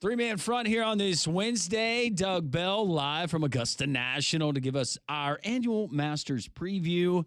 Three-man front here on this Wednesday. Doug Bell live from Augusta National to give us our annual Masters preview.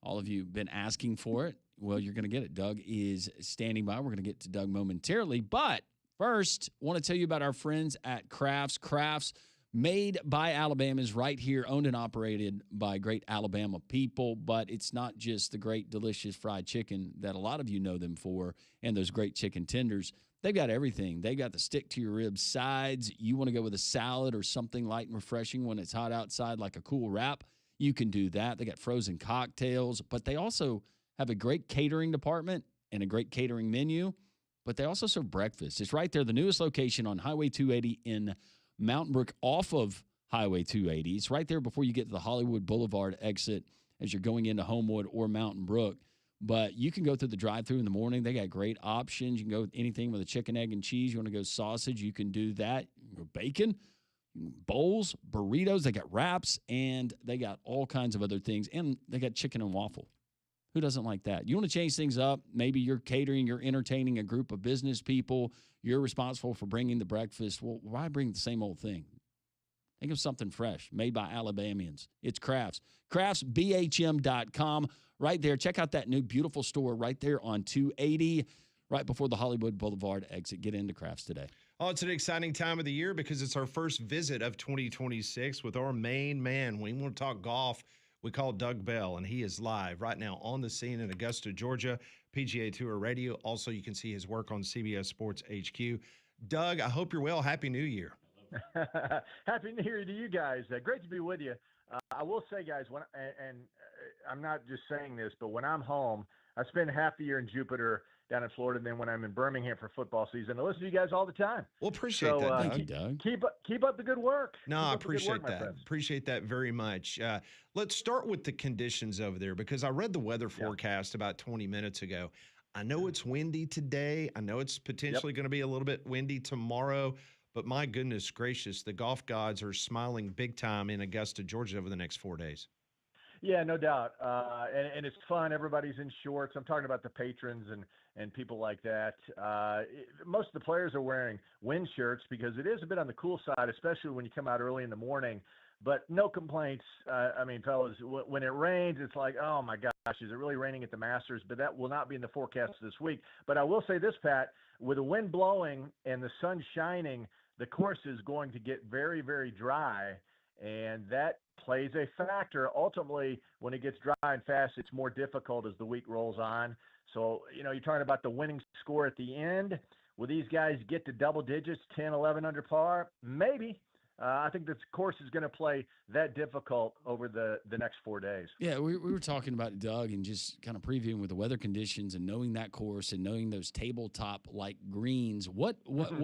All of you have been asking for it. Well, you're going to get it. Doug is standing by. We're going to get to Doug momentarily. But first, I want to tell you about our friends at Crafts. Crafts, made by Alabamans right here, owned and operated by great Alabama people. But it's not just the great, delicious fried chicken that a lot of you know them for and those great chicken tenders. They've got everything. They got the stick to your ribs sides. You want to go with a salad or something light and refreshing when it's hot outside, like a cool wrap, you can do that. They got frozen cocktails, but they also have a great catering department and a great catering menu, but they also serve breakfast. It's right there, the newest location on Highway 280 in Mountain Brook off of Highway 280. It's right there before you get to the Hollywood Boulevard exit as you're going into Homewood or Mountain Brook. But you can go through the drive-thru in the morning. They got great options. You can go with anything with a chicken, egg, and cheese. You want to go sausage, you can do that. You can go bacon, bowls, burritos. They got wraps, and they got all kinds of other things. And they got chicken and waffle. Who doesn't like that? You want to change things up. Maybe you're catering, you're entertaining a group of business people. You're responsible for bringing the breakfast. Well, why bring the same old thing? Think of something fresh, made by Alabamians. It's Crafts. CraftsBHM.com. Right there. Check out that new beautiful store right there on 280, right before the Hollywood Boulevard exit. Get into Crafts today. Oh, it's an exciting time of the year because it's our first visit of 2026 with our main man. We want to talk golf. We call Doug Bell, and he is live right now on the scene in Augusta, Georgia, PGA Tour Radio. Also, you can see his work on CBS Sports HQ. Doug, I hope you're well. Happy New Year. Happy New Year to you guys. Great to be with you. I will say, guys, I'm not just saying this, but when I'm home, I spend half the year in Jupiter down in Florida, and then when I'm in Birmingham for football season, I listen to you guys all the time. Well, appreciate that, Doug. Thank you, Doug. Keep up the good work. No, I appreciate that. Appreciate that very much. Let's start with the conditions over there because I read the weather forecast about 20 minutes ago. I know it's windy today. I know it's potentially going to be a little bit windy tomorrow. But my goodness gracious, the golf gods are smiling big time in Augusta, Georgia over the next 4 days. Yeah, no doubt. And it's fun. Everybody's in shorts. I'm talking about the patrons and people like that. Most of the players are wearing wind shirts because it is a bit on the cool side, especially when you come out early in the morning. But no complaints. I mean, fellas, when it rains, it's like, oh, my gosh, is it really raining at the Masters? But that will not be in the forecast this week. But I will say this, Pat, with the wind blowing and the sun shining, the course is going to get very, very dry, and that plays a factor. Ultimately, when it gets dry and fast, it's more difficult as the week rolls on. So, you're talking about the winning score at the end. Will these guys get to double digits, 10, 11 under par? Maybe. I think this course is going to play that difficult over the next 4 days. Yeah, we were talking about Doug and just kind of previewing with the weather conditions and knowing that course and knowing those tabletop-like greens. What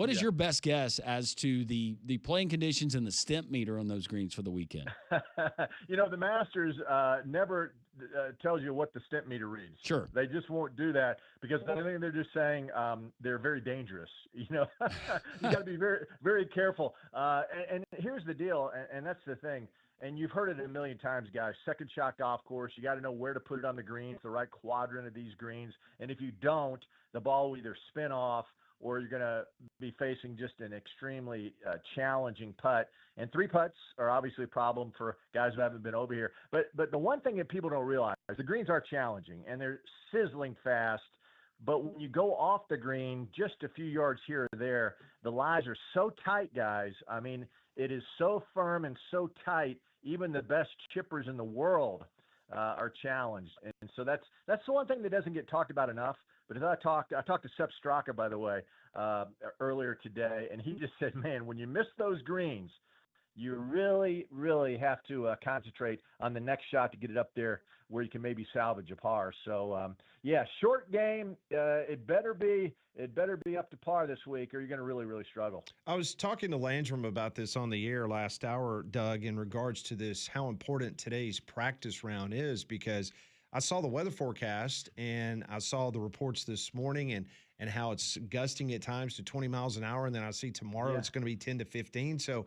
is your best guess as to the playing conditions and the stimp meter on those greens for the weekend? The Masters never tells you what the stimp meter reads. Sure. They just won't do that because I think they're just saying they're very dangerous. You got to be very, very careful. And here's the deal, and that's the thing, and you've heard it a million times, guys. Second shot golf course, you got to know where to put it on the greens, the right quadrant of these greens. And if you don't, the ball will either spin off or you're going to be facing just an extremely challenging putt. And three putts are obviously a problem for guys who haven't been over here. But the one thing that people don't realize, the greens are challenging, and they're sizzling fast. But when you go off the green just a few yards here or there, the lies are so tight, guys. I mean, it is so firm and so tight, even the best chippers in the world are challenged. And so that's the one thing that doesn't get talked about enough. But as I talked to Sepp Straka, by the way, earlier today, and he just said, man, when you miss those greens, you really, really have to concentrate on the next shot to get it up there where you can maybe salvage a par. So, short game. It better be up to par this week, or you're going to really, really struggle. I was talking to Landrum about this on the air last hour, Doug, in regards to this, how important today's practice round is, because I saw the weather forecast and I saw the reports this morning and how it's gusting at times to 20 miles an hour. And then I see tomorrow it's going to be 10 to 15. So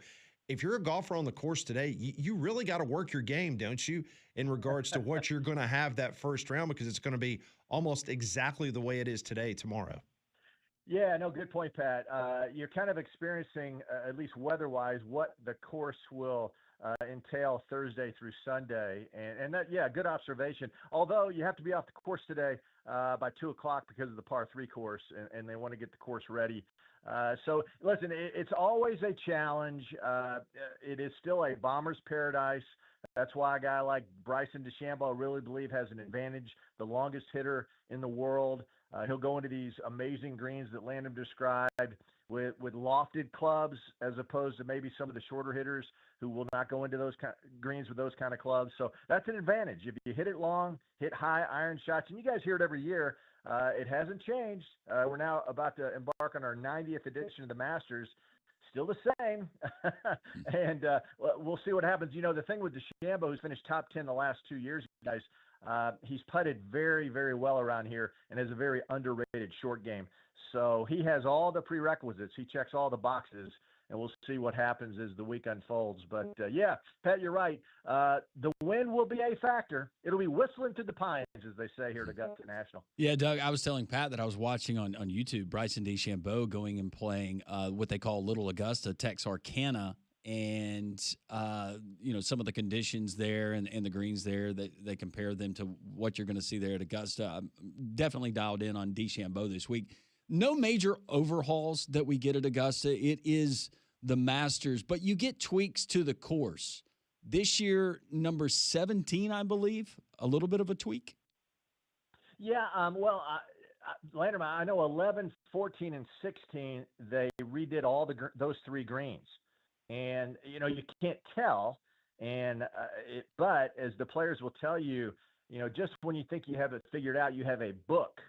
if you're a golfer on the course today, you really got to work your game, don't you, in regards to what you're going to have that first round, because it's going to be almost exactly the way it is today, tomorrow. Yeah, no, good point, Pat. You're kind of experiencing, at least weather-wise, what the course will entail Thursday through Sunday, and that, yeah, good observation. Although you have to be off the course today by 2 o'clock because of the par three course, and they want to get the course ready. So listen, it's always a challenge. It is still a bomber's paradise. That's why a guy like Bryson DeChambeau, I really believe, has an advantage. The longest hitter in the world. He'll go into these amazing greens that Landon described with lofted clubs, as opposed to maybe some of the shorter hitters who will not go into those greens with those kind of clubs. So that's an advantage. If you hit it long, hit high iron shots, and you guys hear it every year, it hasn't changed. We're now about to embark on our 90th edition of the Masters. Still the same, and we'll see what happens. You know, the thing with DeChambeau, who's finished top 10 the last 2 years, guys, he's putted very, very well around here and has a very underrated short game. So he has all the prerequisites. He checks all the boxes, and we'll see what happens as the week unfolds. But, yeah, Pat, you're right. The wind will be a factor. It'll be whistling through the pines, as they say here at Augusta National. Yeah, Doug, I was telling Pat that I was watching on YouTube Bryson DeChambeau going and playing what they call Little Augusta, Texarkana, and some of the conditions there and the greens there, that they compare them to what you're going to see there at Augusta. I'm definitely dialed in on DeChambeau this week. No major overhauls that we get at Augusta. It is the Masters, but you get tweaks to the course. This year, number 17, I believe, a little bit of a tweak. Yeah, Landon, I know 11, 14, and 16, they redid all those three greens. And, you can't tell. But as the players will tell you, just when you think you have it figured out, you have a book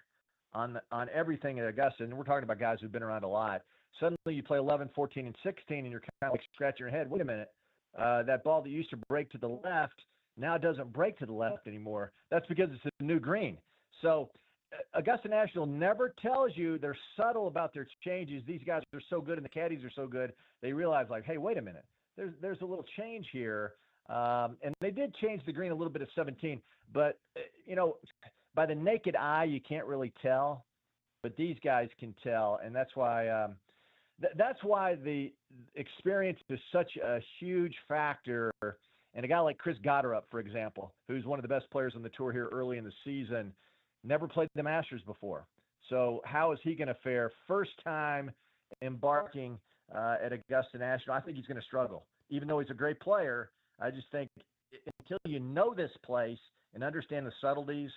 on everything at Augusta. And we're talking about guys who've been around a lot. Suddenly you play 11, 14, and 16, and you're kind of like scratching your head. Wait a minute. That ball that used to break to the left now doesn't break to the left anymore. That's because it's a new green. So Augusta National never tells you. They're subtle about their changes. These guys are so good and the caddies are so good. They realize, like, hey, wait a minute. There's a little change here. And they did change the green a little bit at 17. But, by the naked eye, you can't really tell. But these guys can tell. And that's why the experience is such a huge factor. And a guy like Chris Gotterup, for example, who's one of the best players on the tour here early in the season, never played the Masters before. So how is he going to fare? First time embarking at Augusta National. I think he's going to struggle. Even though he's a great player, I just think until you know this place and understand the subtleties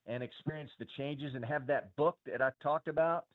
and experience the changes and have that book that I talked about,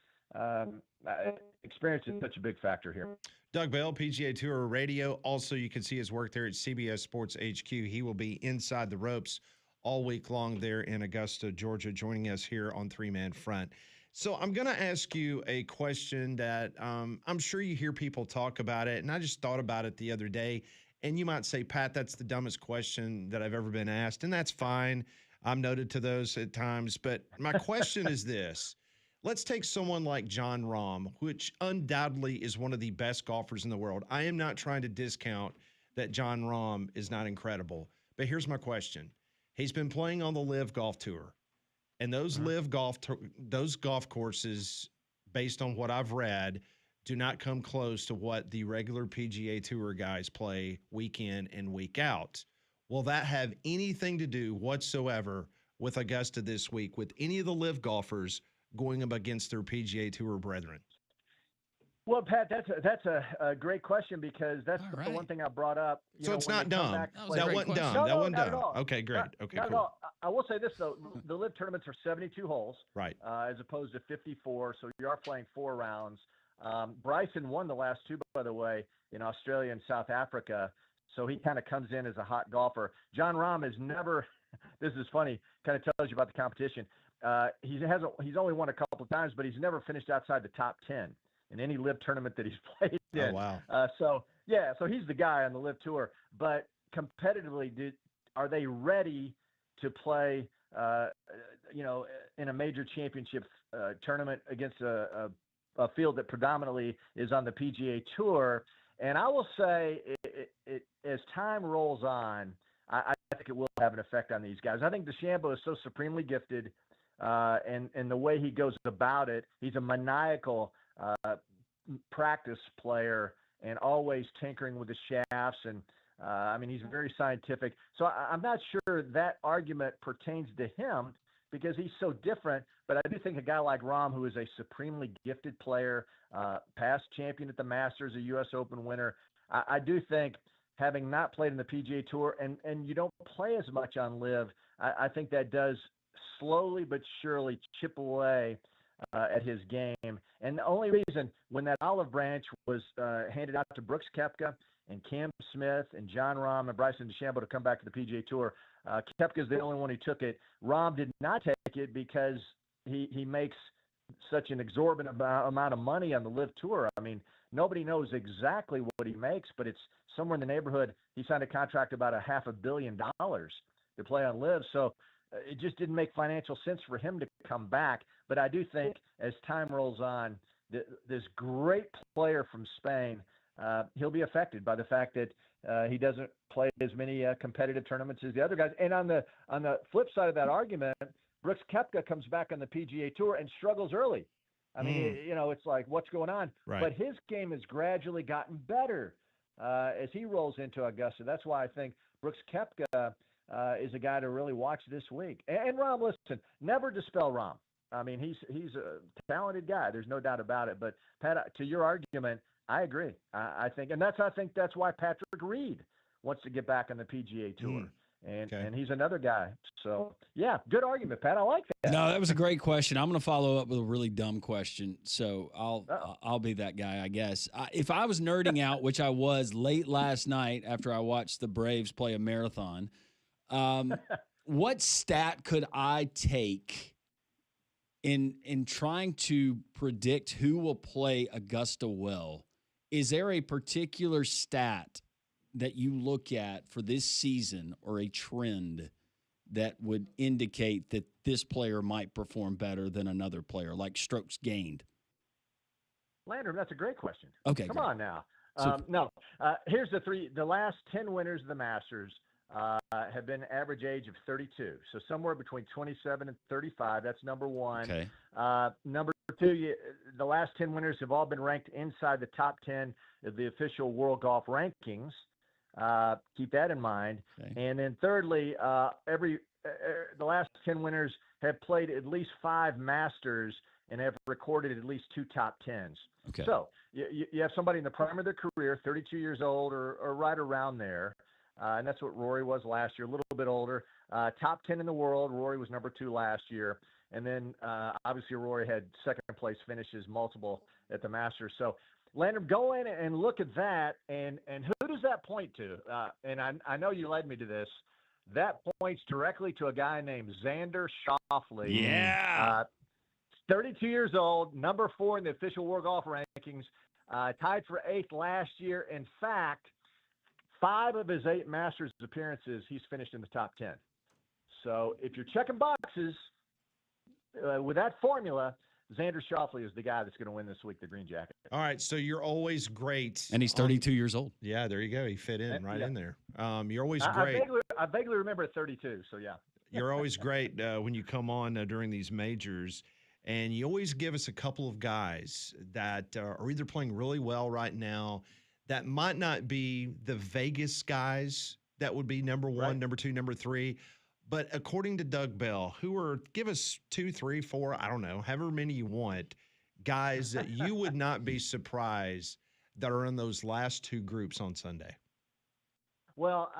experience is such a big factor here. Doug Bell, PGA Tour Radio. Also, you can see his work there at CBS Sports HQ. He will be inside the ropes all week long there in Augusta, Georgia, joining us here on Three Man Front. So I'm going to ask you a question that I'm sure you hear people talk about it, and I just thought about it the other day. And you might say, Pat, that's the dumbest question that I've ever been asked, and that's fine. I'm noted to those at times. But my question is this. Let's take someone like Jon Rahm, which undoubtedly is one of the best golfers in the world. I am not trying to discount that Jon Rahm is not incredible. But here's my question. He's been playing on the LIV Golf Tour. And those those golf courses, based on what I've read, do not come close to what the regular PGA Tour guys play week in and week out. Will that have anything to do whatsoever with Augusta this week, with any of the LIV golfers going up against their PGA Tour brethren? Well, Pat, that's a great question, because that's the one thing I brought up. So it's not dumb. That wasn't dumb. No, that wasn't not dumb. At all. Okay, great. Okay, not cool. At all. I will say this, though. The LIV tournaments are 72 holes, right, as opposed to 54, so you are playing 4 rounds. Bryson won the last 2, by the way, in Australia and South Africa, so he kind of comes in as a hot golfer. Jon Rahm has never – this is funny, kind of tells you about the competition. He's only won a couple of times, but he's never finished outside the top 10 in any LIV tournament that he's played in. Oh, wow. So he's the guy on the LIV tour. But competitively, are they ready to play, in a major championship tournament against a field that predominantly is on the PGA Tour? And I will say, as time rolls on, I think it will have an effect on these guys. I think DeChambeau is so supremely gifted, and the way he goes about it, he's a maniacal practice player and always tinkering with the shafts. And I mean, he's very scientific. So I'm not sure that argument pertains to him because he's so different. But I do think a guy like Rahm, who is a supremely gifted player, past champion at the Masters, a U.S. Open winner, I do think having not played in the PGA Tour and you don't play as much on LIV, I think that does slowly but surely chip away at his game. And the only reason when that olive branch was handed out to Brooks Koepka and Cam Smith and John Rahm and Bryson DeChambeau to come back to the PGA Tour, Koepka's the only one who took it. Rahm did not take it because he makes such an exorbitant amount of money on the LIV Tour. I mean, nobody knows exactly what he makes, but it's somewhere in the neighborhood. He signed a contract about $500 million to play on LIV. So it just didn't make financial sense for him to come back. But I do think as time rolls on, this great player from Spain, he'll be affected by the fact that he doesn't play as many competitive tournaments as the other guys. And on the flip side of that argument, Brooks Koepka comes back on the PGA Tour and struggles early. I mean, it's like, what's going on? Right. But his game has gradually gotten better as he rolls into Augusta. That's why I think Brooks Koepka is a guy to really watch this week. And Rahm, listen, never dispel Rahm. I mean, he's a talented guy. There's no doubt about it. But Pat, to your argument, I agree. I think that's why Patrick Reed wants to get back on the PGA Tour. And he's another guy. So, yeah, good argument, Pat. I like that. No, that was a great question. I'm going to follow up with a really dumb question. So I'll be that guy, I guess. If I was nerding out, which I was late last night after I watched the Braves play a marathon, what stat could I take in trying to predict who will play Augusta well? Is there a particular stat that you look at for this season or a trend that would indicate that this player might perform better than another player, like strokes gained? Landrum, that's a great question. Okay, Come great. on now. Here's the last 10 winners of the Masters have been average age of 32. So somewhere between 27 and 35. That's number one. Okay. Number two, the last 10 winners have all been ranked inside the top 10 of the official World Golf Rankings. Keep that in mind. Okay. And then thirdly, the last 10 winners have played at least 5 Masters and have recorded at least 2 top 10s. Okay. So you have somebody in the prime of their career, 32 years old or right around there. And that's what Rory was last year, a little bit older. Top 10 in the world. Rory was number 2 last year. And then obviously Rory had second place finishes multiple at the Masters. So Landrum, go in and look at that, and who does that point to? And I know you led me to this. That points directly to a guy named Xander Schauffele. Yeah. 32 years old, number 4 in the official World Golf Rankings, tied for 8th last year. In fact, 5 of his 8 Masters appearances, he's finished in the top 10. So if you're checking boxes with that formula, Xander Schauffele is the guy that's going to win this week, the green jacket. All right, so you're always great. And he's 32 years old. Yeah, there you go. He fit in in there. You're always great. I vaguely remember 32, so yeah. You're always great when you come on during these majors, and you always give us a couple of guys that are either playing really well right now that might not be the Vegas guys that would be number 1, number 2, number 3. But according to Doug Bell, give us 2, 3, 4, I don't know, however many you want, guys that you would not be surprised that are in those last 2 groups on Sunday. Well,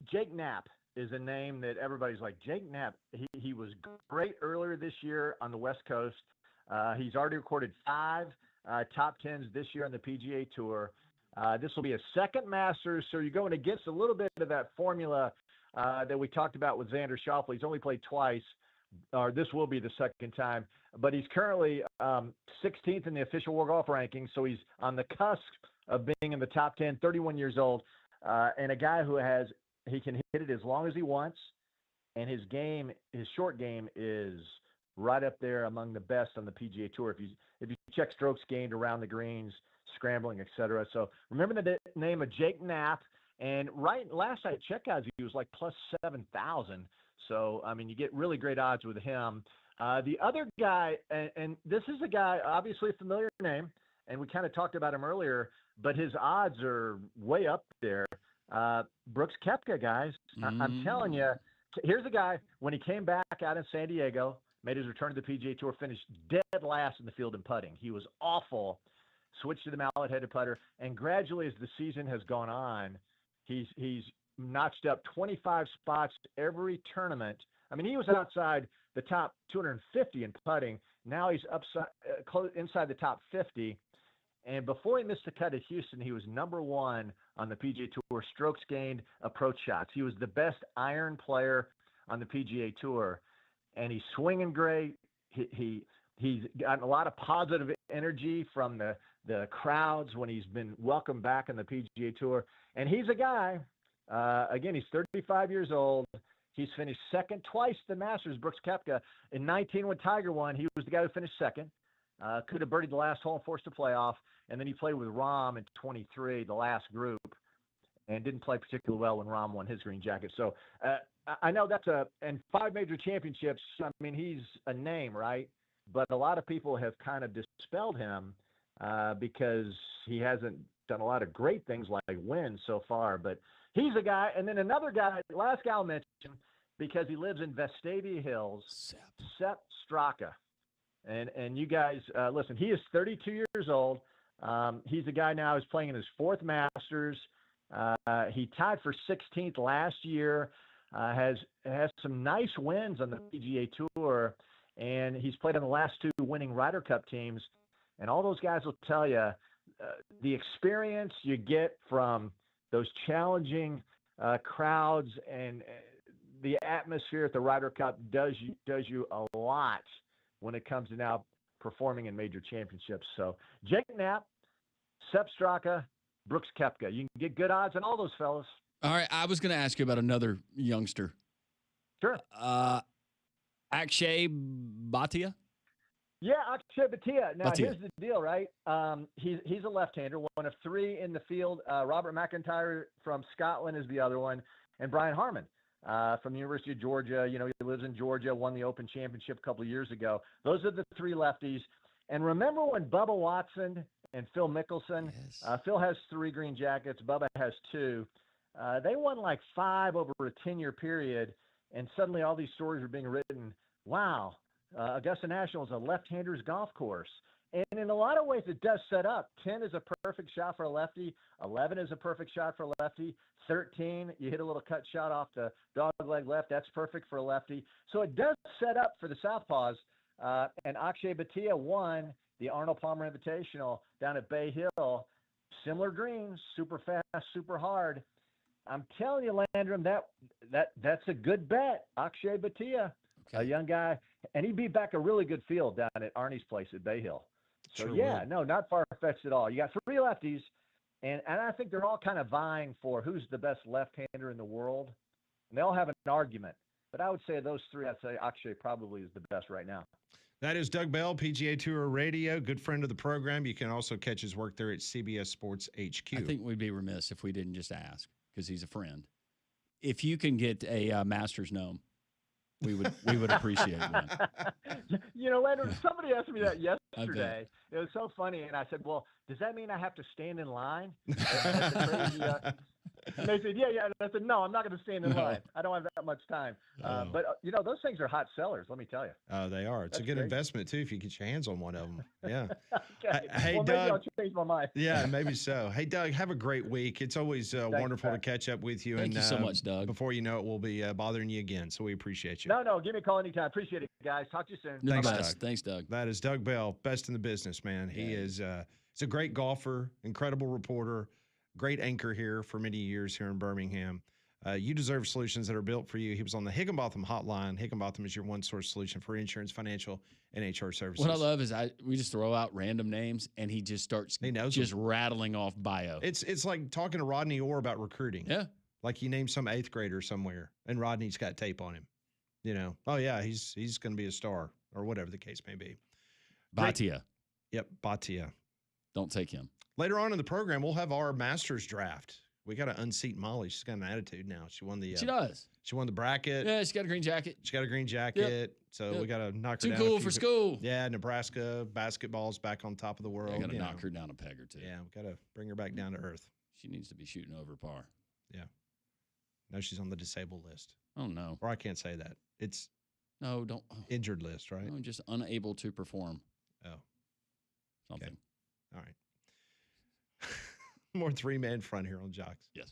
Jake Knapp is a name that everybody's like, Jake Knapp, he was great earlier this year on the West Coast. He's already recorded 5 top 10s this year on the PGA Tour. This will be a second Masters, so you're going against a little bit of that formula that we talked about with Xander Schauffele. He's only played twice, or this will be the second time, but he's currently 16th in the official World Golf Rankings, so he's on the cusp of being in the top 10, 31 years old, and a guy who he can hit it as long as he wants, and his short game is right up there among the best on the PGA Tour. If you check strokes gained around the greens, scrambling, etc. So remember the name of Jake Knapp. And last I checked, guys, he was like plus 7,000. So, I mean, you get really great odds with him. The other guy, and this is a guy, obviously a familiar name, and we kind of talked about him earlier, but his odds are way up there. Brooks Koepka, guys. I'm telling you, here's a guy, when he came back out in San Diego, made his return to the PGA Tour, finished dead last in the field in putting. He was awful, switched to the mallet-headed putter, and gradually as the season has gone on, he's notched up 25 spots every tournament. I mean, he was outside the top 250 in putting. Now he's inside the top 50. And before he missed the cut at Houston, he was number one on the PGA Tour, strokes gained, approach shots. He was the best iron player on the PGA Tour. And he's swinging great. He's gotten a lot of positive energy from the crowds when he's been welcomed back on the PGA Tour. And he's a guy, again, he's 35 years old. He's finished second twice the Masters, Brooks Koepka. In 19 when Tiger won, he was the guy who finished second. Could have birdied the last hole and forced a playoff. And then he played with Rahm in 23, the last group, and didn't play particularly well when Rahm won his green jacket. So I know and 5 major championships. I mean, he's a name, right? But a lot of people have kind of dispelled him because he hasn't done a lot of great things like wins so far. But he's a guy. And then another guy, last guy I'll mention, because he lives in Vestavia Hills, Sepp Straka. And you guys, listen, he is 32 years old. He's a guy now who's playing in his 4th Masters. He tied for 16th last year, has some nice wins on the PGA Tour, and he's played on the last 2 winning Ryder Cup teams. And all those guys will tell you the experience you get from those challenging crowds and the atmosphere at the Ryder Cup does you a lot when it comes to now performing in major championships. So Jake Knapp, Sepp Straka, Brooks Koepka. You can get good odds on all those fellas. All right, I was going to ask you about another youngster. Sure. Akshay Bhatia? Yeah, Akshay Bhatia. Now, Bhatia. Here's the deal, right? He's a left-hander, one of 3 in the field. Robert McIntyre from Scotland is the other one, and Brian Harmon from the University of Georgia. You know, he lives in Georgia, won the Open Championship a couple of years ago. Those are the 3 lefties. And remember when Bubba Watson and Phil Mickelson, Yes. Phil has 3 green jackets, Bubba has 2. They won like 5 over a 10-year period, and suddenly all these stories are being written. Wow, Augusta National is a left-hander's golf course. And in a lot of ways, it does set up. 10 is a perfect shot for a lefty. 11 is a perfect shot for a lefty. 13, you hit a little cut shot off the dog leg left. That's perfect for a lefty. So it does set up for the southpaws. And Akshay Bhatia won the Arnold Palmer Invitational down at Bay Hill. Similar greens, super fast, super hard. I'm telling you, Landrum, that's a good bet. Akshay Bhatia, a young guy. And he beat back a really good field down at Arnie's place at Bay Hill. So, Sure no, not far-fetched at all. You got 3 lefties, and I think they're all kind of vying for who's the best left-hander in the world. And they all have an argument. But I would say those 3, I'd say Akshay probably is the best right now. That is Doug Bell, PGA Tour Radio, good friend of the program. You can also catch his work there at CBS Sports HQ. I think we'd be remiss if we didn't just ask, because he's a friend. If you can get a Masters gnome, we would appreciate one. You know, Leonard, somebody asked me that yesterday. It was so funny, and I said, "Well, does that mean I have to stand in line?" And they said, "Yeah." And I said, "No, I'm not going to stand in line. I don't have that much time." But you know, those things are hot sellers. Let me tell you. Oh, they are. It's a good investment too if you get your hands on one of them. Yeah. Okay. Hey, well, Doug. maybe I'll change my mind. Yeah, maybe so. Hey, Doug, have a great week. It's always wonderful to catch up with you. Thank you so much, Doug. Before you know it, we'll be bothering you again. So we appreciate you. No, give me a call anytime. Appreciate it, guys. Talk to you soon. Thanks, Doug. Doug. Thanks, Doug. That is Doug Bell, best in the business, man. He is he's a great golfer, incredible reporter, great anchor here for many years here in Birmingham. You deserve solutions that are built for you. He was on the Higginbotham hotline. Higginbotham is your one-source solution for insurance, financial, and HR services. What I love is we just throw out random names, and he just starts rattling off bio. It's like talking to Rodney Orr about recruiting. Yeah. Like you named some 8th grader somewhere, and Rodney's got tape on him. You know, oh, yeah, he's going to be a star or whatever the case may be. Bhatia. Yep, Bhatia. Don't take him. Later on in the program, we'll have our Masters draft. We got to unseat Molly. She's got an attitude now. She won the She does. She won the bracket. Yeah, she got a green jacket. She got a green jacket. So Yep. we got to knock her Too down. cool for school. Yeah, Nebraska basketball's back on top of the world. I got to knock her down a peg or two. Yeah, we got to bring her back down to earth. She needs to be shooting over par. Yeah. No, she's on the disabled list. Oh, no. Or I can't say that. It's No, don't. injured list, right? No, just unable to perform Oh, something. okay. All right. More three-man front here on Jocks. Yes.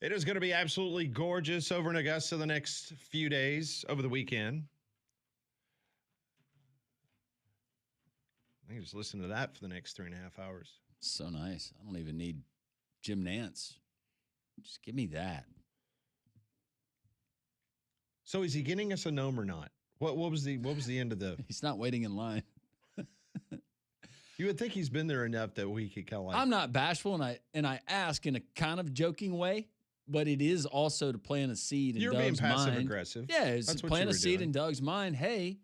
It is going to be absolutely gorgeous over in Augusta the next few days over the weekend. I can just listen to that for the next 3.5 hours. So nice. I don't even need Jim Nance. Just give me that. So is he getting us a gnome or not? What was the end of the? He's not waiting in line. You would think he's been there enough that we could kind of like. I'm not bashful, and I ask in a kind of joking way, but it is also to plant a seed in You're Doug's being passive mind. aggressive. Yeah, it's That's to what plant you a were seed doing. in Doug's mind. Hey,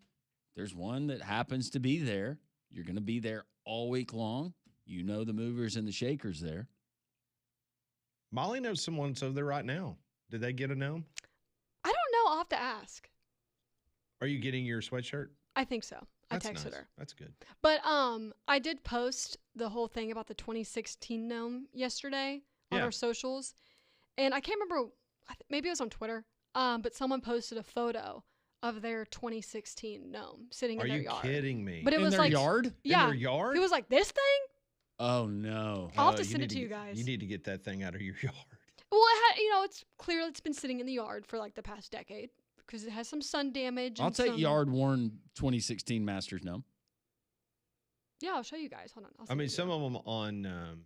there's one that happens to be there. You're going to be there all week long. You know the movers and the shakers there. Molly knows someone that's over there right now. Did they get a gnome? I don't know. I'll have to ask. Are you getting your sweatshirt? I think so. That's I texted nice. her. That's good. But I did post the whole thing about the 2016 gnome yesterday on our socials, and I can't remember. Maybe it was on Twitter. But someone posted a photo of their 2016 gnome sitting in their yard. Are you kidding me? But it in was their like yard? Yeah. In their yard? It was like this thing. Oh no! I'll have to send it to you guys. You need to get that thing out of your yard. Well, it's clearly it's been sitting in the yard for like the past decade because it has some sun damage. I'll and take some... yard worn 2016 Masters gnome. Yeah, I'll show you guys. Hold on. I mean, some of them on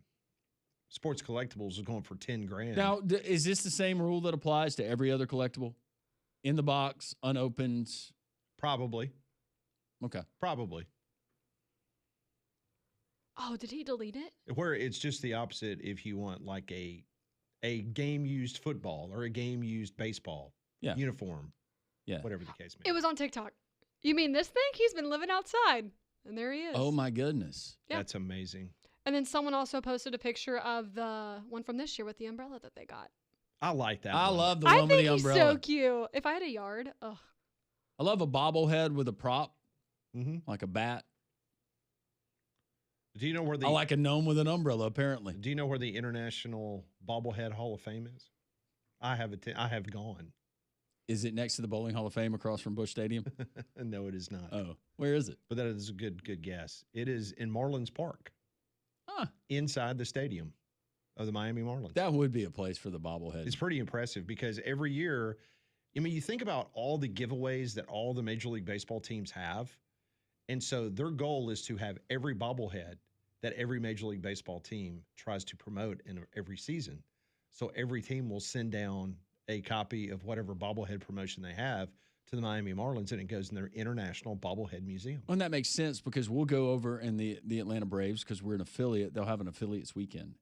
Sports Collectibles are going for $10,000. Now, is this the same rule that applies to every other collectible? In the box, unopened? Probably. Okay. Probably. Oh, did he delete it? Where it's just the opposite if you want like a game-used football or a game-used baseball uniform. Yeah. Whatever the case may be. It was on TikTok. You mean this thing? He's been living outside. And there he is. Oh, my goodness. Yeah. That's amazing. And then someone also posted a picture of the one from this year with the umbrella that they got. I like that I one. love the one with the I think he's umbrella. so cute. If I had a yard, ugh. I love a bobblehead with a prop, Mm-hmm. like a bat. Do you know where I like a gnome with an umbrella, apparently. Do you know where the International Bobblehead Hall of Fame is? I have gone. Is it next to the Bowling Hall of Fame across from Busch Stadium? No, it is not. Oh, where is it? But that is a good guess. It is in Marlins Park. Huh. Inside the stadium of the Miami Marlins. That would be a place for the bobblehead. It's pretty impressive because every year, I mean, you think about all the giveaways that all the Major League Baseball teams have. And so their goal is to have every bobblehead that every Major League Baseball team tries to promote in every season. So every team will send down a copy of whatever bobblehead promotion they have to the Miami Marlins, and it goes in their International Bobblehead Museum. Well, and that makes sense because we'll go over in the Atlanta Braves because we're an affiliate. They'll have an affiliates weekend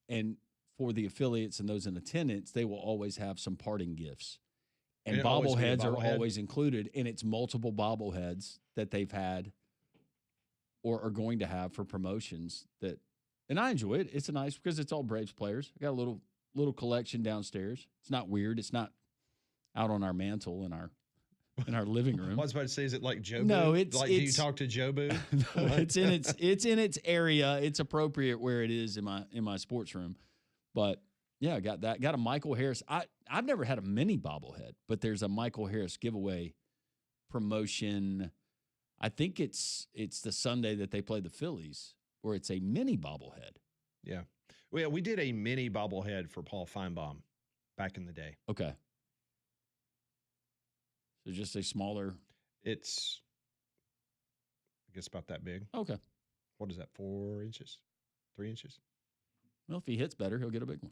and for the affiliates and those in attendance, they will always have some parting gifts. And bobbleheads are always included, and it's multiple bobbleheads that they've had or are going to have for promotions and I enjoy it. It's nice because it's all Braves players. I got a little collection downstairs. It's not weird. It's not out on our mantle in our living room. I was about to say, is it like Jobu? No, it's like. Do you talk to Jobu? No, it's in its area. It's appropriate where it is in my sports room. But yeah, I got that. Got a Michael Harris. I've never had a mini bobblehead, but there's a Michael Harris giveaway promotion. I think it's the Sunday that they play the Phillies, where it's a mini bobblehead. Yeah. Well, yeah, we did a mini bobblehead for Paul Feinbaum back in the day. Okay. So just a smaller. It's, I guess, about that big. Okay. What is that, 4 inches? 3 inches? Well, if he hits better, he'll get a big one.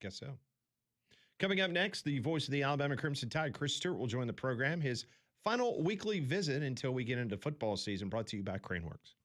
Guess so. Coming up next, the voice of the Alabama Crimson Tide, Chris Stewart, will join the program. His final weekly visit until we get into football season, brought to you by Craneworks.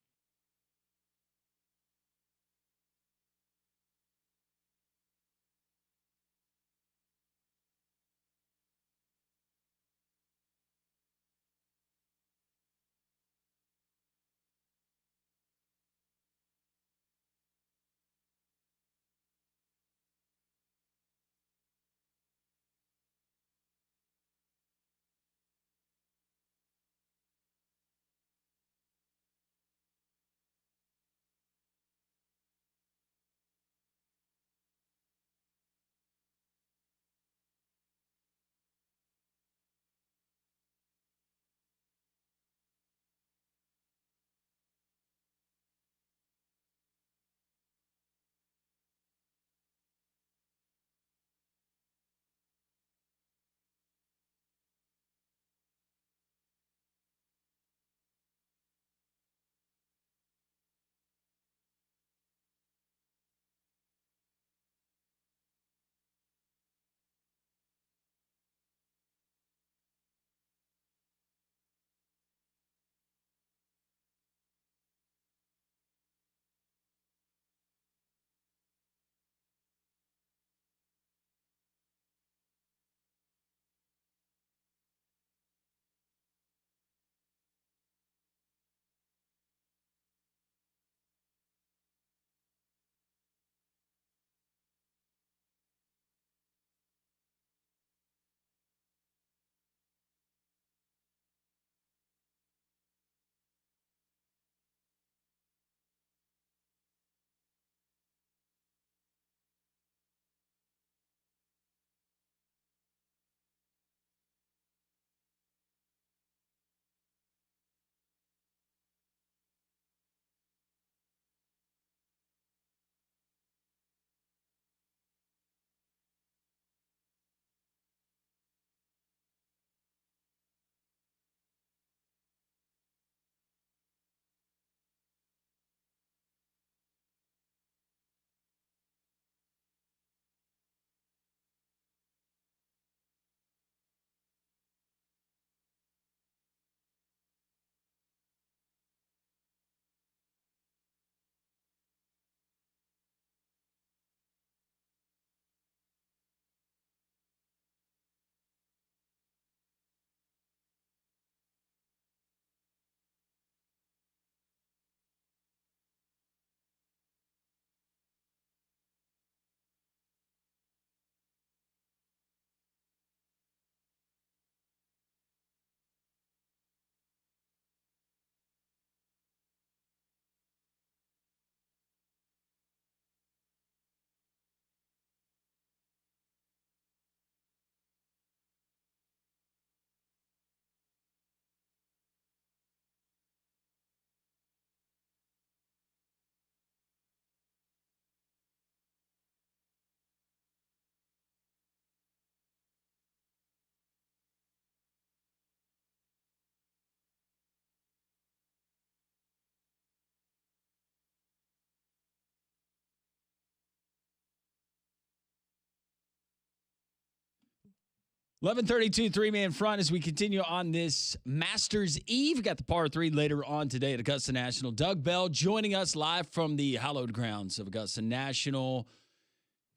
11:32, three-man front as we continue on this Masters Eve. We got the par 3 later on today at Augusta National. Doug Bell joining us live from the hallowed grounds of Augusta National.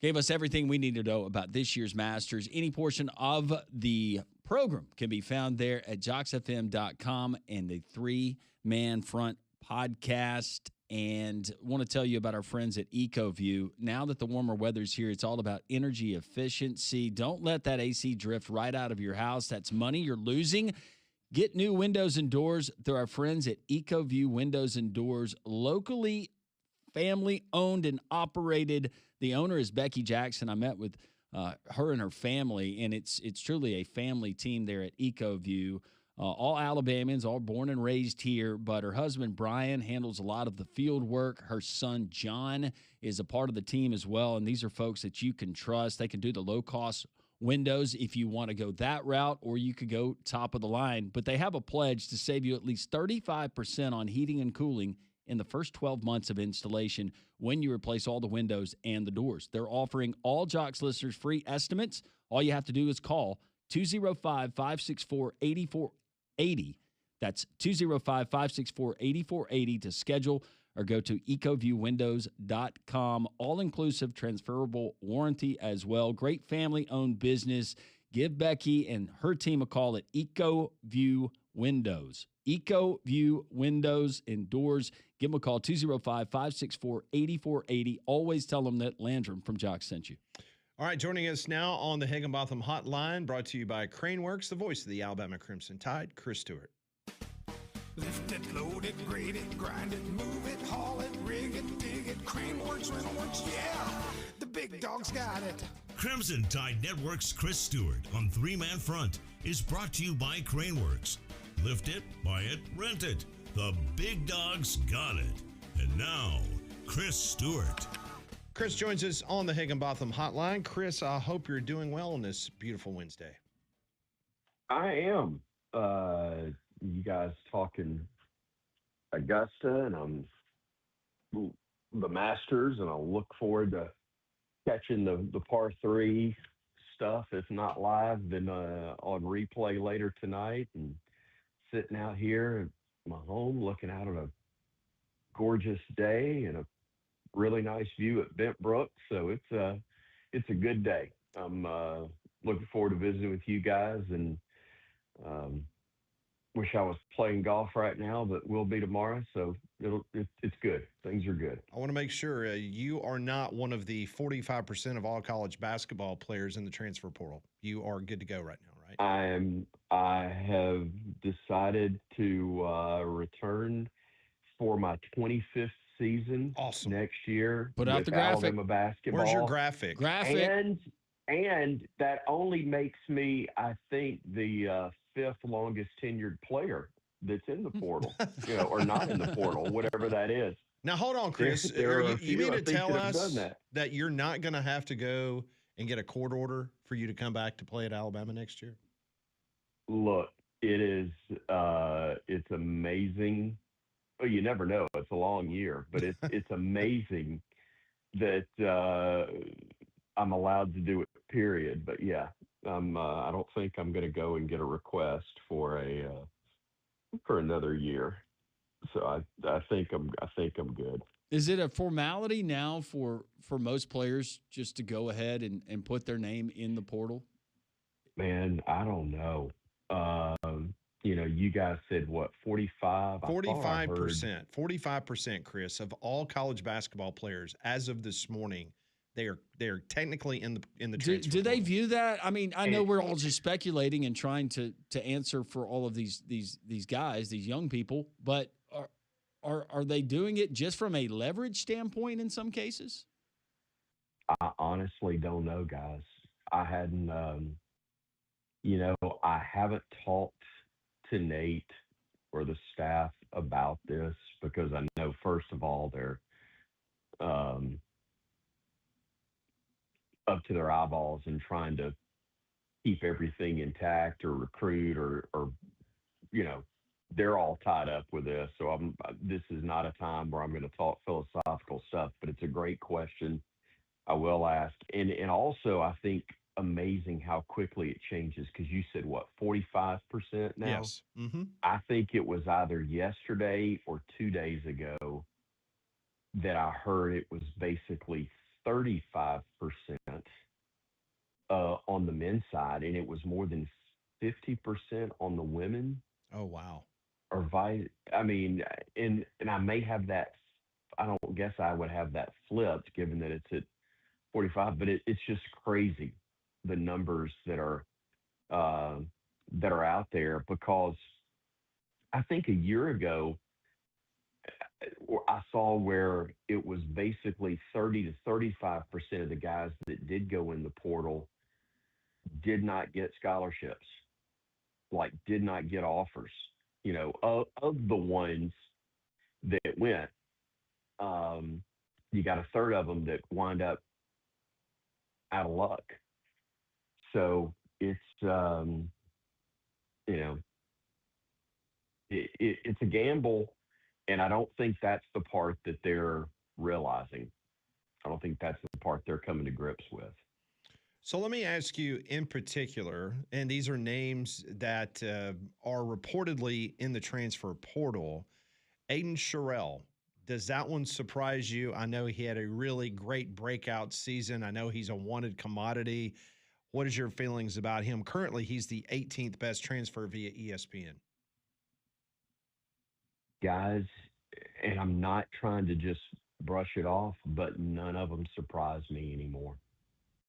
Gave us everything we need to know about this year's Masters. Any portion of the program can be found there at jocksfm.com and the three-man front podcast. And want to tell you about our friends at EcoView. Now that the warmer weather's here, it's all about energy efficiency. Don't let that AC drift right out of your house. That's money you're losing. Get new windows and doors through our friends at EcoView Windows and Doors, locally family-owned and operated. The owner is Becky Jackson. I met with her and her family, and it's truly a family team there at EcoView. All Alabamians, all born and raised here, but her husband, Brian, handles a lot of the field work. Her son, John, is a part of the team as well, and these are folks that you can trust. They can do the low-cost windows if you want to go that route, or you could go top of the line. But they have a pledge to save you at least 35% on heating and cooling in the first 12 months of installation when you replace all the windows and the doors. They're offering all Jocks listeners free estimates. All you have to do is call 205-564-8480. That's 205-564-8480 to schedule, or go to ecoviewwindows.com. All-inclusive transferable warranty as well. Great family-owned business. Give Becky and her team a call at EcoView Windows. EcoView Windows and Doors. Give them a call, 205-564-8480. Always tell them that Landrum from Jocks sent you. All right, joining us now on the Higginbotham Hotline, brought to you by Craneworks, the voice of the Alabama Crimson Tide, Chris Stewart. Lift it, load it, grade it, grind it, move it, haul it, rig it, dig it, Craneworks, Rentalworks, yeah, the big dog's got it. Crimson Tide Network's Chris Stewart on Three Man Front is brought to you by Craneworks. Lift it, buy it, rent it. The big dog's got it. And now, Chris Stewart. Chris joins us on the Higginbotham Hotline. Chris, I hope you're doing well on this beautiful Wednesday. I am. You guys talking Augusta, and I'm the Masters, and I'll look forward to catching the par 3 stuff, if not live, then on replay later tonight, and sitting out here at my home looking out on a gorgeous day and a really nice view at Bent Brook. So it's a good day. I'm looking forward to visiting with you guys, and wish I was playing golf right now, but will be tomorrow. So it's good. Things are good. I want to make sure you are not one of the 45% of all college basketball players in the transfer portal. You are good to go right now, right? I have decided to return for my 25th season. Awesome. Next year. Put out the graphic. Alabama basketball. Where's your graphic? And that only makes me, I think, the 5th longest tenured player that's in the portal, or not in the portal, whatever that is. Now, hold on, Chris. You mean to tell us that you're not going to have to go and get a court order for you to come back to play at Alabama next year? Look, it's amazing. Well, you never know. It's a long year, but it's amazing that I'm allowed to do it, period. But yeah, I don't think I'm going to go and get a request for another year. So I think I'm good. Is it a formality now for most players just to go ahead and put their name in the portal? Man, I don't know. You guys said what, 45? 45%. 45%, Chris, of all college basketball players as of this morning, they're technically in the transfer. Do they view that? I mean, I know we're all just speculating and trying to answer for all of these guys, these young people, but are they doing it just from a leverage standpoint in some cases? I honestly don't know, guys. I hadn't, I haven't talked to Nate or the staff about this because I know, first of all, they're up to their eyeballs and trying to keep everything intact or recruit or they're all tied up with this. So this is not a time where I'm going to talk philosophical stuff, but it's a great question. I will ask. And also I think amazing how quickly it changes. Because you said what, 45% now? Yes. Mm-hmm. I think it was either yesterday or 2 days ago that I heard it was basically 35% on the men's side, and it was more than 50% on the women. Oh, wow. Or vice. I mean, and I may have that. I don't guess I would have that flipped, given that it's at 45. But it's just crazy, the numbers uh, that are out there. Because I think a year ago I saw where it was basically 30 to 35% of the guys that did go in the portal did not get scholarships, like did not get offers. Of the ones that went, um, you got a third of them that wind up out of luck. So you know, it's a gamble, and I don't think that's the part that they're realizing. I don't think that's the part they're coming to grips with. So let me ask you in particular, and these are names that are reportedly in the transfer portal. Aiden Sherrill, does that one surprise you? I know he had a really great breakout season. I know he's a wanted commodity. What is your feelings about him? Currently, he's the 18th best transfer via ESPN. Guys, and I'm not trying to just brush it off, but none of them surprise me anymore.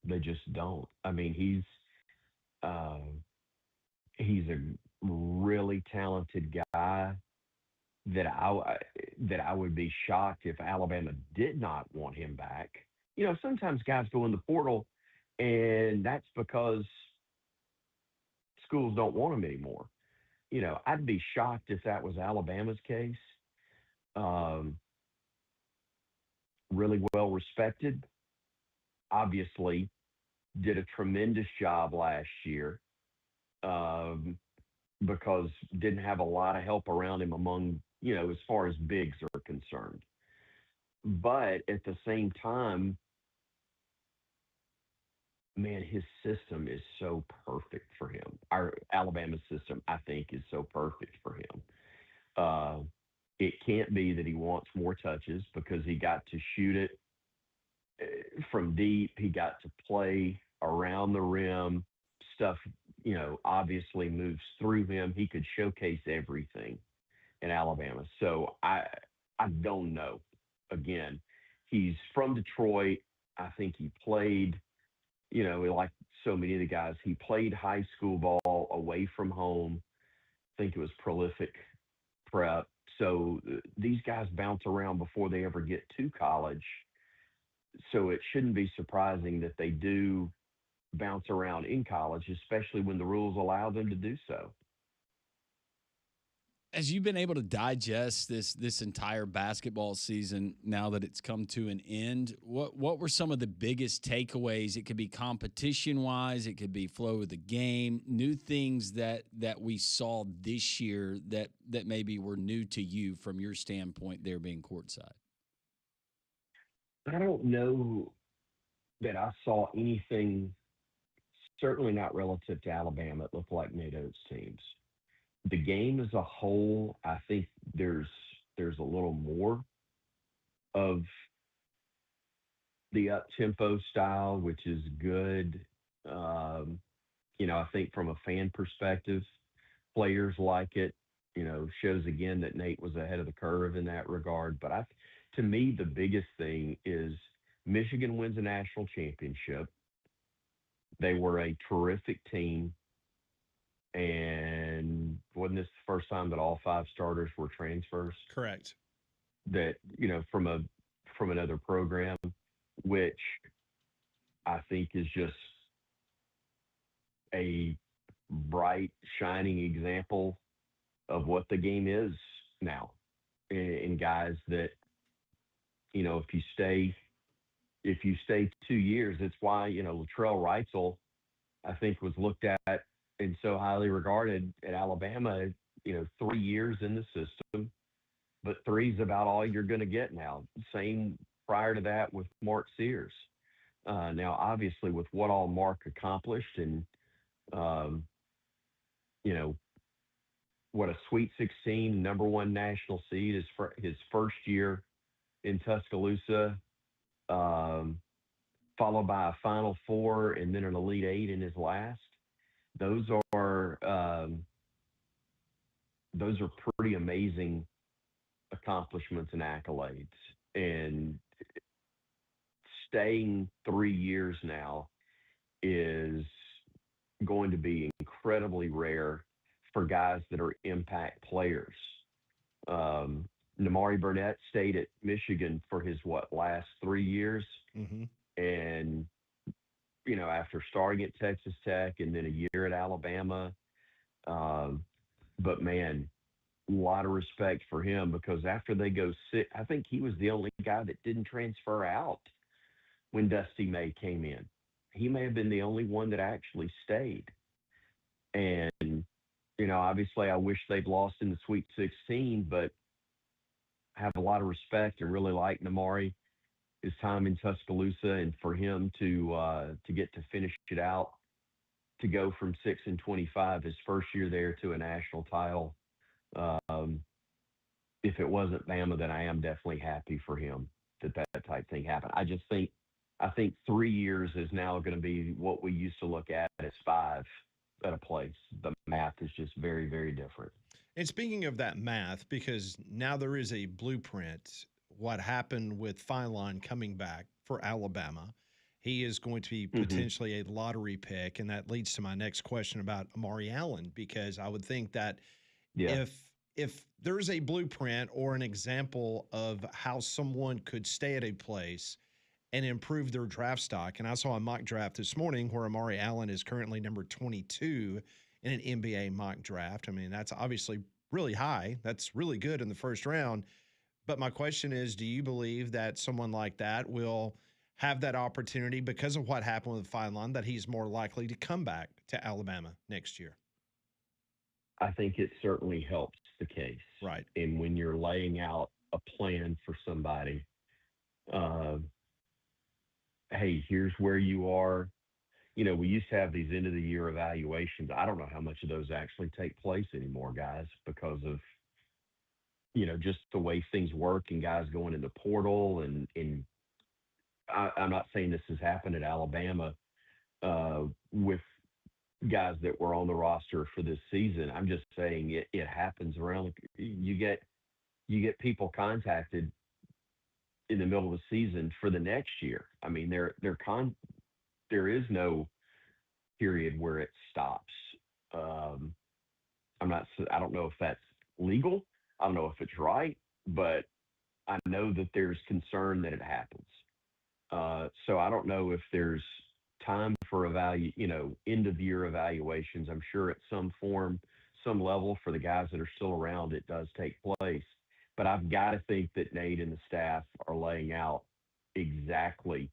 They just don't. I mean, uh, he's a really talented guy that I would be shocked if Alabama did not want him back. Sometimes guys go in the portal, and that's because schools don't want them anymore. I'd be shocked if that was Alabama's case. Um, really well respected, obviously, did a tremendous job last year, um, because didn't have a lot of help around him among, as far as bigs are concerned. But at the same time, man, his system is so perfect for him. Our Alabama system, I think, is so perfect for him. Uh, it can't be that he wants more touches, because he got to shoot it from deep. He got to play around the rim. Stuff, obviously moves through him. He could showcase everything in Alabama. So I don't know. Again, he's from Detroit. I think he played, like so many of the guys, he played high school ball away from home. I think it was prolific prep. So these guys bounce around before they ever get to college. So it shouldn't be surprising that they do bounce around in college, especially when the rules allow them to do so. As you've been able to digest this entire basketball season, now that it's come to an end, what were some of the biggest takeaways? It could be competition wise, it could be flow of the game, new things that we saw this year that maybe were new to you from your standpoint there being courtside. I don't know that I saw anything, certainly not relative to Alabama. It looked like Nate Oates teams. The game as a whole, I think there's a little more of the up tempo style, which is good. Um, I think from a fan perspective, players like it. Shows again that Nate was ahead of the curve in that regard. But to me, the biggest thing is Michigan wins a national championship. They were a terrific team. And wasn't this the first time that all five starters were transfers? Correct. That, from another program, which I think is just a bright, shining example of what the game is now. In guys that, if you stay 2 years, it's why, Latrell Wrightsell, I think, was looked at and so highly regarded at Alabama, 3 years in the system, but three's about all you're going to get now. Same prior to that with Mark Sears. Now, obviously, with what all Mark accomplished, and um, you know what a Sweet 16, #1 national seed is for his first year in Tuscaloosa, um, followed by a Final Four and then an Elite Eight in his last. Those are um, those are pretty amazing accomplishments and accolades. And staying 3 years now is going to be incredibly rare for guys that are impact players. Um, Namari Burnett stayed at Michigan for his last 3 years, Hmm. and after starting at Texas Tech and then a year at Alabama, um, but man, a lot of respect for him because after they go sit, I think he was the only guy that didn't transfer out when Dusty May came in. He may have been the only one that actually stayed. And, obviously I wish they'd lost in the Sweet 16, but I have a lot of respect and really like Namari, his time in Tuscaloosa, and for him to get to finish it out, to go from 6-25 his first year there to a national title. Um, if it wasn't Bama, then I am definitely happy for him that type thing happened. I think 3 years is now going to be what we used to look at as 5 at a place. The math is just very, very different. And speaking of that math, because now there is a blueprint, what happened with Phylon coming back for Alabama, he is going to be Hmm. potentially a lottery pick. And that leads to my next question about Amari Allen, because I would think that Yeah. if there's a blueprint or an example of how someone could stay at a place and improve their draft stock, and I saw a mock draft this morning where Amari Allen is currently number 22 in an NBA mock draft. I mean, that's obviously really high. That's really good in the first round. But my question is, do you believe that someone like that will have that opportunity because of what happened with Feinland, that he's more likely to come back to Alabama next year? I think it certainly helps the case. Right. And when you're laying out a plan for somebody, uh, hey, here's where you are. We used to have these end of the year evaluations. I don't know how much of those actually take place anymore, guys, because of, just the way things work and guys going in the portal. And I'm not saying this has happened at Alabama with guys that were on the roster for this season. I'm just saying it happens around. You get people contacted in the middle of the season for the next year. I mean, there is no period where it stops. Um, I don't know if that's legal. I don't know if it's right, but I know that there's concern that it happens. So I don't know if there's time for end of year evaluations. I'm sure at some form, some level for the guys that are still around, it does take place. But I've got to think that Nate and the staff are laying out exactly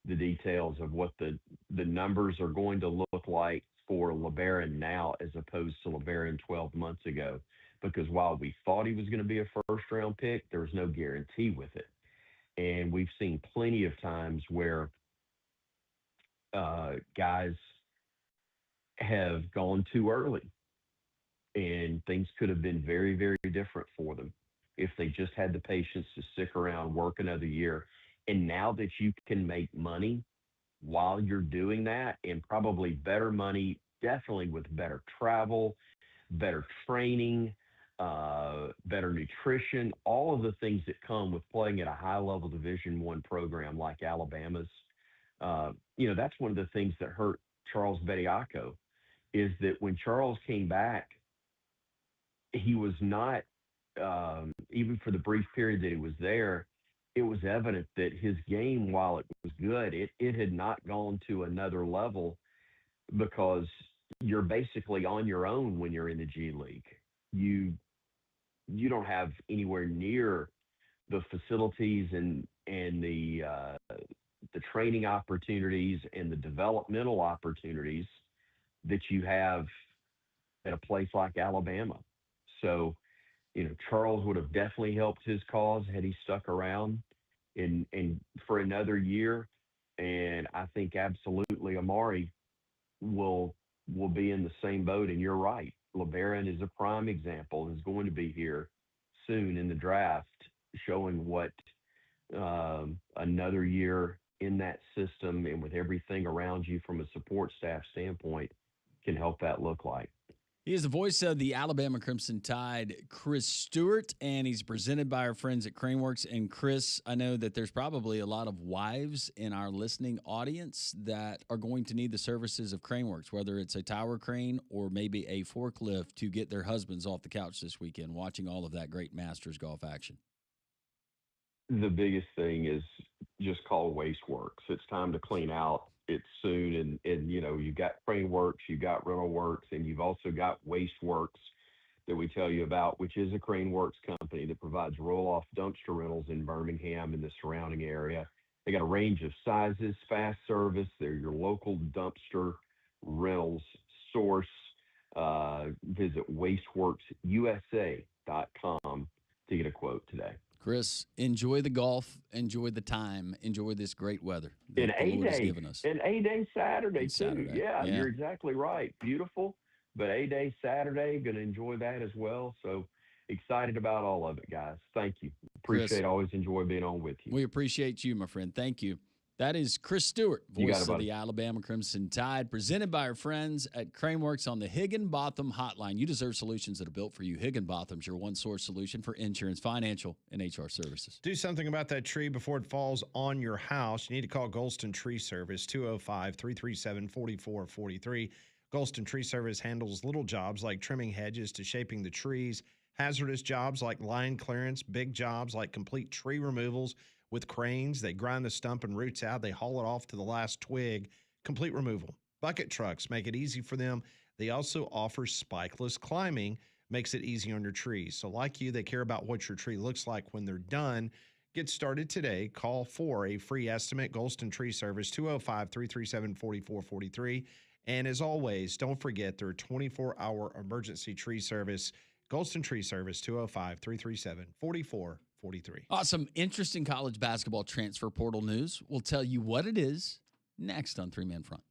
the details of what the numbers are going to look like for LeBaron now as opposed to LeBaron 12 months ago. Because while we thought he was going to be a first round pick, there was no guarantee with it. And we've seen plenty of times where guys have gone too early and things could have been very, very different for them if they just had the patience to stick around, work another year. And now that you can make money while you're doing that, and probably better money, definitely with better travel, better training, better nutrition, all of the things that come with playing at a high level Division I program like Alabama's. That's one of the things that hurt Charles Bediako is that when Charles came back, he was not, even for the brief period that he was there, it was evident that his game, while it was good, it had not gone to another level because you're basically on your own when you're in the G League. You don't have anywhere near the facilities and the training opportunities and the developmental opportunities that you have at a place like Alabama. So, Charles would have definitely helped his cause had he stuck around and for another year. And I think absolutely Amari will will be in the same boat. And you're right. LeBaron is a prime example. Is going to be here soon in the draft, showing what another year in that system and with everything around you from a support staff standpoint can help that look like. He is the voice of the Alabama Crimson Tide, Chris Stewart, and he's presented by our friends at Craneworks. And Chris, I know that there's probably a lot of wives in our listening audience that are going to need the services of Craneworks, whether it's a tower crane or maybe a forklift to get their husbands off the couch this weekend, watching all of that great Masters golf action. The biggest thing is just call Wasteworks. It's time to clean out. It's soon, and you got Craneworks, you got Rental Works, and you've also got Wasteworks that we tell you about, which is a Craneworks company that provides roll-off dumpster rentals in Birmingham and the surrounding area. They got a range of sizes, fast service. They're your local dumpster rentals source. Visit wasteworksusa.com to get a quote today. Chris, enjoy the golf, enjoy the time, enjoy this great weather that the Lord has given us. And A-Day Saturday, too. Saturday. Yeah, you're exactly right. Beautiful, but A-Day Saturday, going to enjoy that as well. So excited about all of it, guys. Thank you. Appreciate, always enjoy being on with you. We appreciate you, my friend. Thank you. That is Chris Stewart, voice of the Alabama Crimson Tide, presented by our friends at Craneworks on the Higginbotham Hotline. You deserve solutions that are built for you. Higginbotham's your one-source solution for insurance, financial, and HR services. Do something about that tree before it falls on your house. You need to call Golston Tree Service, 205-337-4443. Golston Tree Service handles little jobs like trimming hedges to shaping the trees, hazardous jobs like line clearance, big jobs like complete tree removals. With cranes, they grind the stump and roots out. They haul it off to the last twig. Complete removal. Bucket trucks make it easy for them. They also offer spikeless climbing, makes it easy on your trees. So like you, they care about what your tree looks like when they're done. Get started today. Call for a free estimate. Golston Tree Service, 205-337-4443. And as always, don't forget their 24-hour emergency tree service. Golston Tree Service, 205-337-4443. Awesome. Interesting college basketball transfer portal news. We'll tell you what it is next on Three Man Front.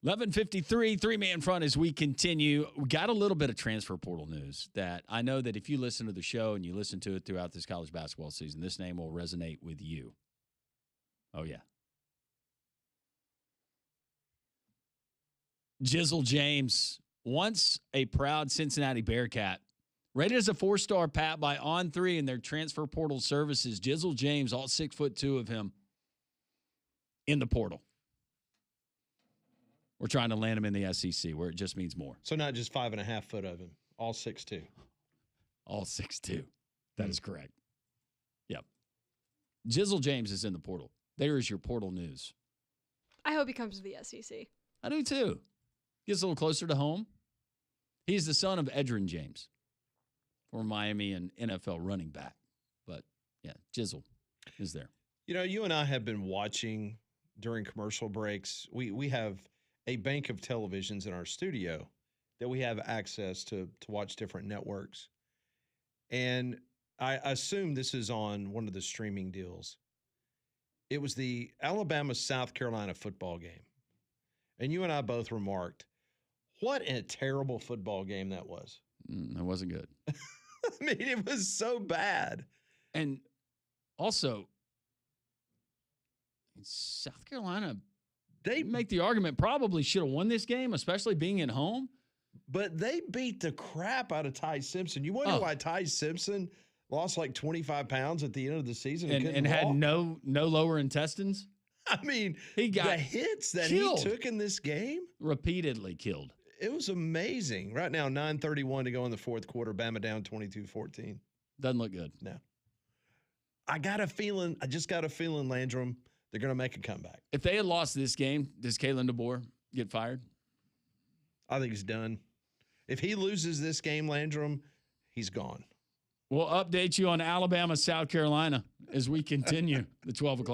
11:53, three-man front as we continue. We got a little bit of transfer portal news that I know that if you listen to the show and you listen to it throughout this college basketball season, this name will resonate with you. Oh, yeah. Jizzle James, once a proud Cincinnati Bearcat, rated as a 4-star Pat by On3 in their transfer portal services. Jizzle James, all 6'2" of him, in the portal. We're trying to land him in the SEC where it just means more. So not just 5.5 foot of him, all 6'2". All 6'2". That is correct. Yep. Jizzle James is in the portal. There is your portal news. I hope he comes to the SEC. I do too. Gets a little closer to home. He's the son of Edgerrin James, former Miami and NFL running back. But yeah, Jizzle is there. You know, you and I have been watching during commercial breaks. We have a bank of televisions in our studio that we have access to watch different networks. And I assume this is on one of the streaming deals. It was the Alabama-South Carolina football game. And you and I both remarked, what a terrible football game that was. That wasn't good. I mean, it was so bad. And also, South Carolina, they make the argument probably should have won this game, especially being at home. But they beat the crap out of Ty Simpson. You wonder why Ty Simpson lost like 25 pounds at the end of the season and had no lower intestines? I mean, he got the hits that killed. he took in this game. Repeatedly killed. It was amazing. Right now, 9:31 to go in the fourth quarter. Bama down 22-14. Doesn't look good. No. I just got a feeling, Landrum, they're going to make a comeback. If they had lost this game, does Kalen DeBoer get fired? I think he's done. If he loses this game, Landrum, he's gone. We'll update you on Alabama, South Carolina as we continue the 12 o'clock.